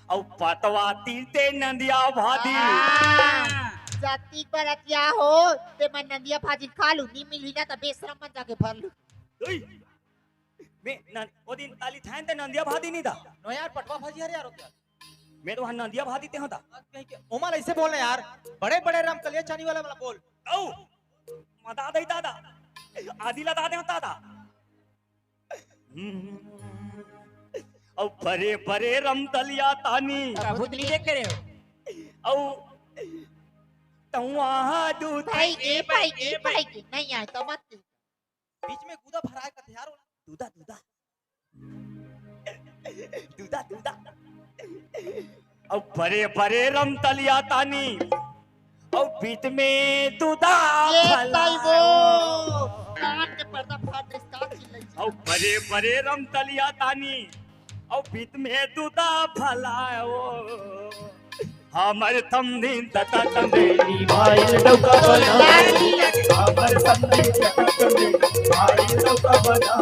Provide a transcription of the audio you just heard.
औ पतवा तीते नंदिया भादी जाती बरतिया हो ते मैं नंदिया भाजी खा लू नी मिली ना तो बेशरम मत जाके भर लू मैं ओ दिन ताली थान ते नंदिया भादी नहीं था नो यार पटवा भाजी यार यार क्या मैं तो वहां नंदिया भादी ते होता कहीं के ओमल ऐसे बोलना यार बड़े बड़े राम कलिया चानी वाला वाला बोल औ मदा दई दादा आदिला दादे होता था औ परे परे रमतलिया तानी भूतनी देख रहे हो औ तवा दूध भाई के नहीं आए तो मत बीच में कूदा भराए का यार दूधा दूधा दूधा दूधा औ परे परे रमतलिया तानी औ बीच में दूधा ताई वो कान के पर्दा फाड़ रिश्ता चिल्लाई औ परे परे रमतलिया तानी औ बीच में दूधा फलाओ हमर तमदी तता तंदेली भाई डौका बना हमर तमदी तता तंदेली भाई डौका बना